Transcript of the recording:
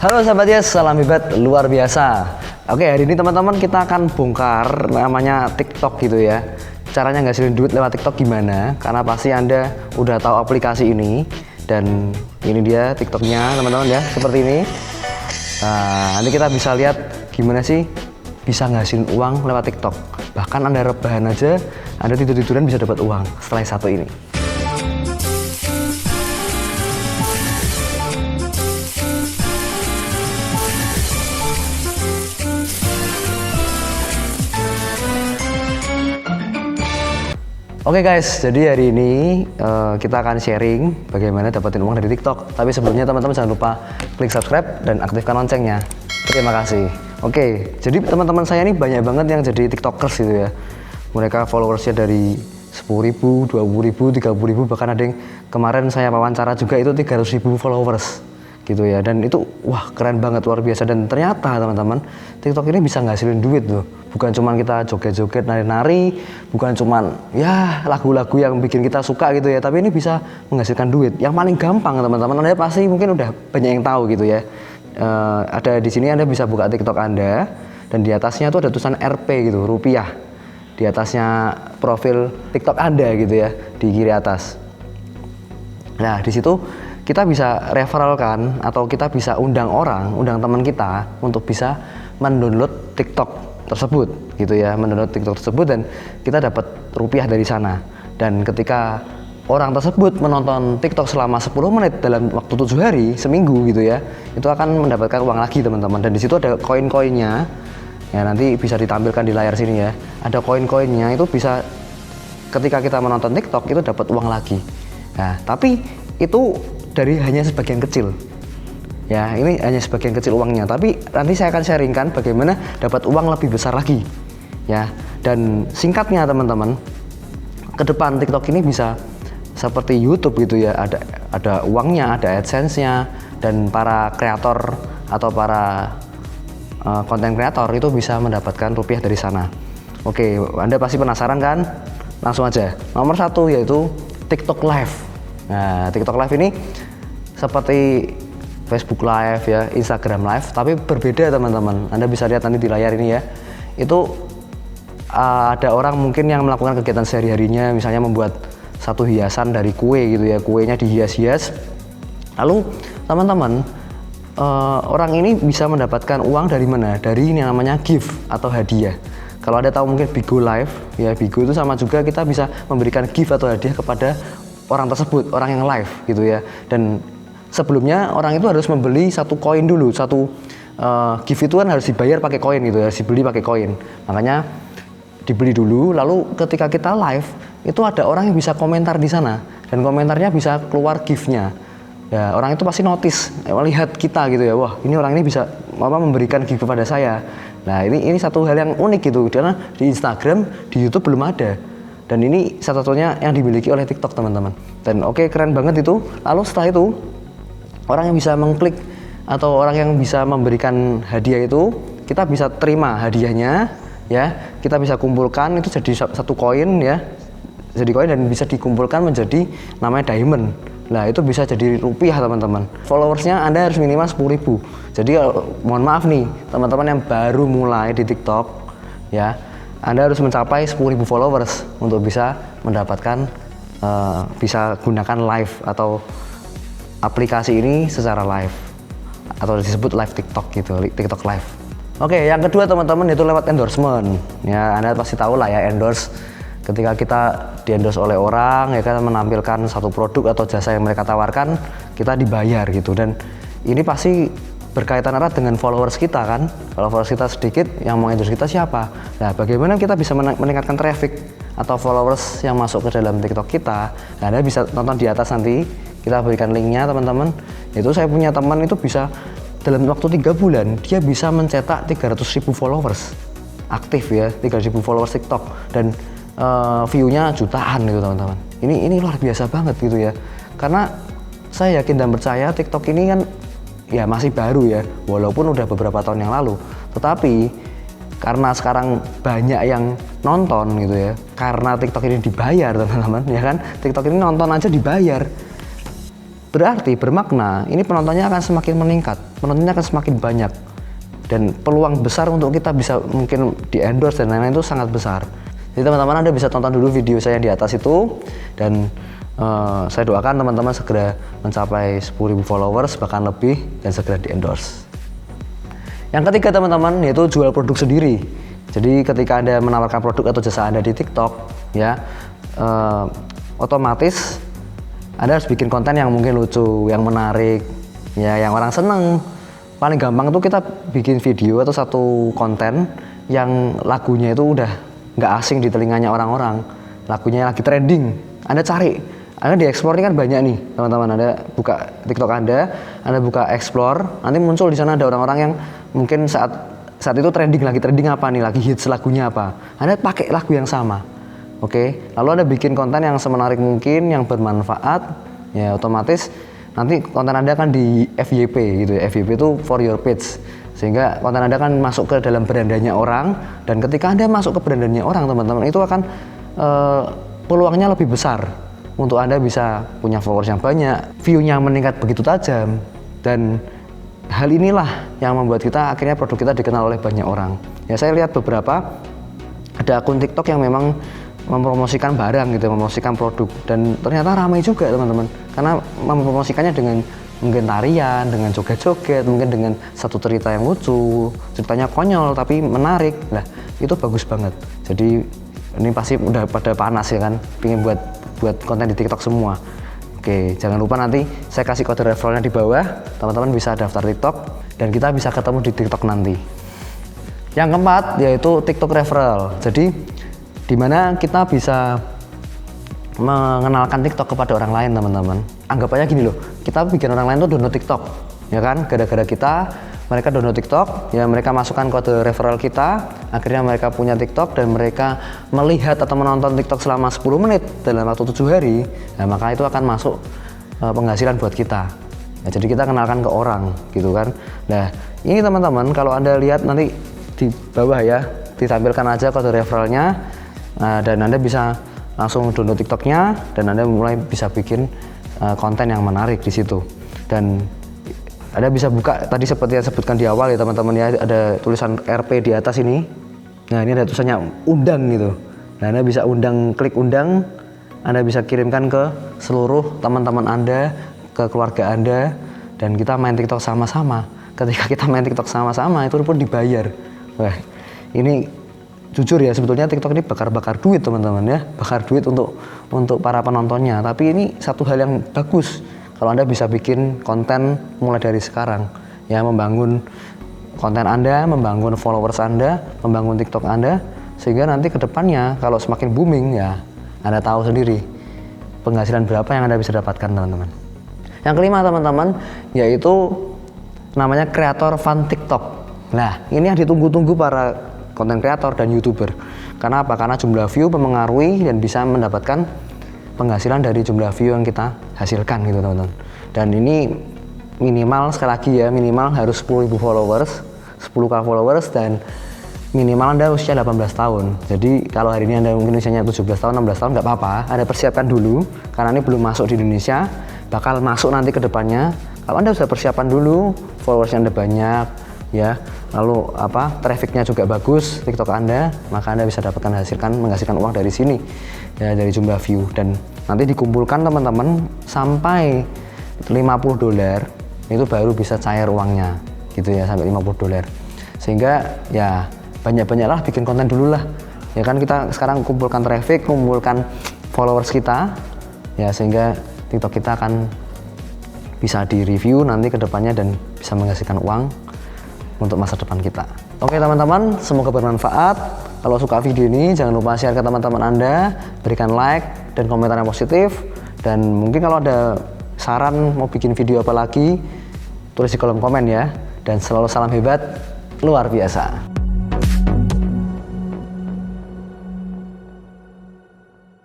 Halo sahabat Yes, salam hebat luar biasa. Oke, hari ini teman-teman kita akan bongkar namanya TikTok gitu ya. Caranya ngasilin duit lewat TikTok gimana? Karena pasti Anda udah tahu aplikasi ini. Dan ini dia TikToknya teman-teman ya, seperti ini. Nah, nanti kita bisa lihat gimana sih bisa ngasilin uang lewat TikTok. Bahkan Anda rebahan aja, Anda tidur-tiduran bisa dapat uang setelah satu ini. Oke guys, jadi hari ini kita akan sharing bagaimana dapetin uang dari TikTok. Tapi sebelumnya teman-teman jangan lupa klik subscribe dan aktifkan loncengnya. Terima kasih. Oke, jadi teman-teman saya ini banyak banget yang jadi TikTokers gitu ya. Mereka followersnya dari 10.000, 20.000, 30.000, bahkan ada yang kemarin saya wawancara juga itu 300.000 followers gitu ya. Dan itu wah keren banget, luar biasa. Dan ternyata teman-teman TikTok ini bisa ngasilin duit loh. Bukan cuman kita joget-joget, nari-nari, bukan cuman ya lagu-lagu yang bikin kita suka gitu ya, tapi ini bisa menghasilkan duit. Yang paling gampang teman-teman, Anda pasti mungkin udah banyak yang tahu gitu ya. Ada di sini Anda bisa buka TikTok Anda dan di atasnya tuh ada tulisan Rp gitu, rupiah. Di atasnya profil TikTok Anda gitu ya, di kiri atas. Nah, di situ kita bisa referralkan atau kita bisa undang teman kita untuk bisa mendownload TikTok tersebut gitu ya, mendownload TikTok tersebut dan kita dapat rupiah dari sana. Dan ketika orang tersebut menonton TikTok selama 10 menit dalam waktu 7 hari, seminggu gitu ya, itu akan mendapatkan uang lagi teman-teman. Dan di situ ada koin-koinnya. Ya, nanti bisa ditampilkan di layar sini ya. Ada koin-koinnya, itu bisa ketika kita menonton TikTok itu dapat uang lagi. Nah, tapi itu dari hanya sebagian kecil. Ya, ini hanya sebagian kecil uangnya, tapi nanti saya akan sharingkan bagaimana dapat uang lebih besar lagi. Ya, dan singkatnya teman-teman, ke depan TikTok ini bisa seperti YouTube gitu ya, ada uangnya, ada AdSense-nya, dan para kreator atau para konten kreator itu bisa mendapatkan rupiah dari sana. Oke, Anda pasti penasaran kan? Langsung aja. Nomor 1 yaitu TikTok Live. Nah, TikTok Live ini seperti Facebook Live ya, Instagram Live, tapi berbeda teman-teman. Anda bisa lihat nanti di layar ini ya. Itu ada orang mungkin yang melakukan kegiatan sehari-harinya, misalnya membuat satu hiasan dari kue gitu ya, kuenya dihias-hias. Lalu teman-teman, orang ini bisa mendapatkan uang dari mana? Dari ini namanya gift atau hadiah. Kalau Anda tahu mungkin Bigo Live, ya Bigo itu sama juga, kita bisa memberikan gift atau hadiah kepada orang tersebut, orang yang live gitu ya. Dan sebelumnya orang itu harus membeli satu koin dulu, satu gift itu kan harus dibayar pakai koin gitu, harus dibeli pakai koin. Makanya dibeli dulu, lalu ketika kita live itu ada orang yang bisa komentar di sana dan komentarnya bisa keluar giftnya. Ya, orang itu pasti notice, melihat kita gitu ya, wah ini orang ini bisa memberikan gift kepada saya. Nah ini satu hal yang unik gitu, karena di Instagram, di YouTube belum ada. Dan ini satu-satunya yang dimiliki oleh TikTok teman-teman. Dan oke, keren banget itu. Lalu setelah itu orang yang bisa mengklik atau orang yang bisa memberikan hadiah itu, kita bisa terima hadiahnya ya, kita bisa kumpulkan itu jadi satu koin ya, jadi koin dan bisa dikumpulkan menjadi namanya diamond. Nah itu bisa jadi rupiah teman-teman. Followersnya Anda harus minimal 10.000. Jadi mohon maaf nih teman-teman yang baru mulai di TikTok ya, Anda harus mencapai 10.000 followers untuk bisa mendapatkan bisa gunakan live atau aplikasi ini secara live atau disebut live TikTok gitu, TikTok Live. Oke, yang kedua teman-teman itu lewat endorsement. Ya, Anda pasti tahu lah ya, endorse. Ketika kita di-endorse oleh orang ya kan, menampilkan satu produk atau jasa yang mereka tawarkan, kita dibayar gitu. Dan ini pasti berkaitan erat dengan followers kita kan. Kalau followers kita sedikit, yang mau endorse kita siapa? Nah, bagaimana kita bisa meningkatkan traffic atau followers yang masuk ke dalam TikTok kita? Nah, Anda bisa tonton di atas nanti. Kita berikan linknya teman-teman. Itu saya punya teman itu bisa dalam waktu 3 bulan dia bisa mencetak 300.000 followers aktif ya, 300.000 followers TikTok dan view-nya jutaan gitu teman-teman. Ini luar biasa banget gitu ya. Karena saya yakin dan percaya TikTok ini kan ya masih baru ya, walaupun udah beberapa tahun yang lalu. Tetapi karena sekarang banyak yang nonton gitu ya, karena TikTok ini dibayar teman-teman ya kan, TikTok ini nonton aja dibayar. Berarti bermakna ini penontonnya akan semakin meningkat, penontonnya akan semakin banyak, dan peluang besar untuk kita bisa mungkin di endorse dan lain-lain itu sangat besar. Jadi teman-teman Anda bisa tonton dulu video saya yang di atas itu, dan saya doakan teman-teman segera mencapai 10.000 followers bahkan lebih dan segera di endorse. Yang ketiga teman-teman, yaitu jual produk sendiri. Jadi ketika Anda menawarkan produk atau jasa Anda di TikTok, ya otomatis Anda harus bikin konten yang mungkin lucu, yang menarik, ya yang orang seneng. Paling gampang tuh kita bikin video atau satu konten yang lagunya itu udah nggak asing di telinganya orang-orang. Lagunya lagi trending. Anda cari, Anda di explore ini kan banyak nih teman-teman. Anda buka TikTok Anda buka explore, nanti muncul di sana ada orang-orang yang mungkin saat itu trending, lagi trending apa nih, lagi hits lagunya apa. Anda pakai lagu yang sama. Oke, lalu Anda bikin konten yang semenarik mungkin, yang bermanfaat, ya otomatis nanti konten Anda akan di FYP gitu ya. FYP itu for your page, sehingga konten Anda akan masuk ke dalam berandanya orang, dan ketika Anda masuk ke berandanya orang teman-teman, itu akan peluangnya lebih besar untuk Anda bisa punya followers yang banyak, view-nya meningkat begitu tajam, dan hal inilah yang membuat kita akhirnya produk kita dikenal oleh banyak orang. Ya saya lihat beberapa ada akun TikTok yang memang mempromosikan barang gitu, mempromosikan produk, dan ternyata ramai juga teman-teman, karena mempromosikannya dengan mungkin tarian, dengan joget-joget, mungkin dengan satu cerita yang lucu, ceritanya konyol tapi menarik. Nah itu bagus banget. Jadi ini pasti udah pada panas ya kan, pengen buat konten di TikTok semua. Oke, jangan lupa nanti saya kasih kode referralnya di bawah, teman-teman bisa daftar TikTok dan kita bisa ketemu di TikTok nanti. Yang keempat yaitu TikTok referral. Jadi dimana kita bisa mengenalkan TikTok kepada orang lain teman-teman. Anggap aja gini loh, kita bikin orang lain tuh download TikTok, ya kan? Gara-gara mereka download TikTok, ya mereka masukkan kode referral kita, akhirnya mereka punya TikTok dan mereka melihat atau menonton TikTok selama 10 menit dalam waktu 7 hari, nah maka itu akan masuk penghasilan buat kita. Nah, jadi kita kenalkan ke orang gitu kan. Nah ini teman-teman, kalau Anda lihat nanti di bawah ya, ditampilkan aja kode referralnya. Nah, dan Anda bisa langsung download TikToknya dan Anda mulai bisa bikin konten yang menarik di situ. Dan Anda bisa buka tadi seperti yang sebutkan di awal ya teman-teman ya, ada tulisan RP di atas ini. Nah ini ada tulisannya undang gitu. Nah Anda bisa klik undang, Anda bisa kirimkan ke seluruh teman-teman Anda, ke keluarga Anda, dan kita main TikTok sama-sama. Ketika kita main TikTok sama-sama itu pun dibayar. Wah ini jujur ya, sebetulnya TikTok ini bakar-bakar duit teman-teman ya, bakar duit untuk para penontonnya. Tapi ini satu hal yang bagus kalau Anda bisa bikin konten mulai dari sekarang, ya membangun konten Anda, membangun followers Anda, membangun TikTok Anda, sehingga nanti kedepannya kalau semakin booming ya Anda tahu sendiri penghasilan berapa yang Anda bisa dapatkan teman-teman. Yang kelima teman-teman yaitu namanya kreator fun TikTok. Nah ini yang ditunggu-tunggu para konten kreator dan YouTuber. Karena apa? Karena jumlah view mempengaruhi dan bisa mendapatkan penghasilan dari jumlah view yang kita hasilkan gitu teman-teman. Dan ini minimal, sekali lagi ya, minimal harus 10.000 followers, 10k followers, dan minimal Anda usia 18 tahun. Jadi kalau hari ini Anda mungkin usianya 17 tahun, 16 tahun, nggak apa-apa, Anda persiapkan dulu karena ini belum masuk di Indonesia, bakal masuk nanti ke depannya. Kalau Anda sudah persiapan dulu, followersnya Anda banyak, ya, lalu trafficnya juga bagus TikTok Anda, maka Anda bisa menghasilkan uang dari sini ya, dari jumlah view, dan nanti dikumpulkan teman-teman sampai $50 itu baru bisa cair uangnya gitu ya, sampai $50, sehingga ya banyak-banyaklah bikin konten dulu lah ya kan. Kita sekarang kumpulkan traffic, kumpulkan followers kita ya, sehingga TikTok kita akan bisa di review nanti ke depannya dan bisa menghasilkan uang untuk masa depan kita. Oke teman-teman, semoga bermanfaat. Kalau suka video ini jangan lupa share ke teman-teman Anda, berikan like dan komentar yang positif, dan mungkin kalau ada saran mau bikin video apa lagi tulis di kolom komen ya. Dan selalu salam hebat luar biasa.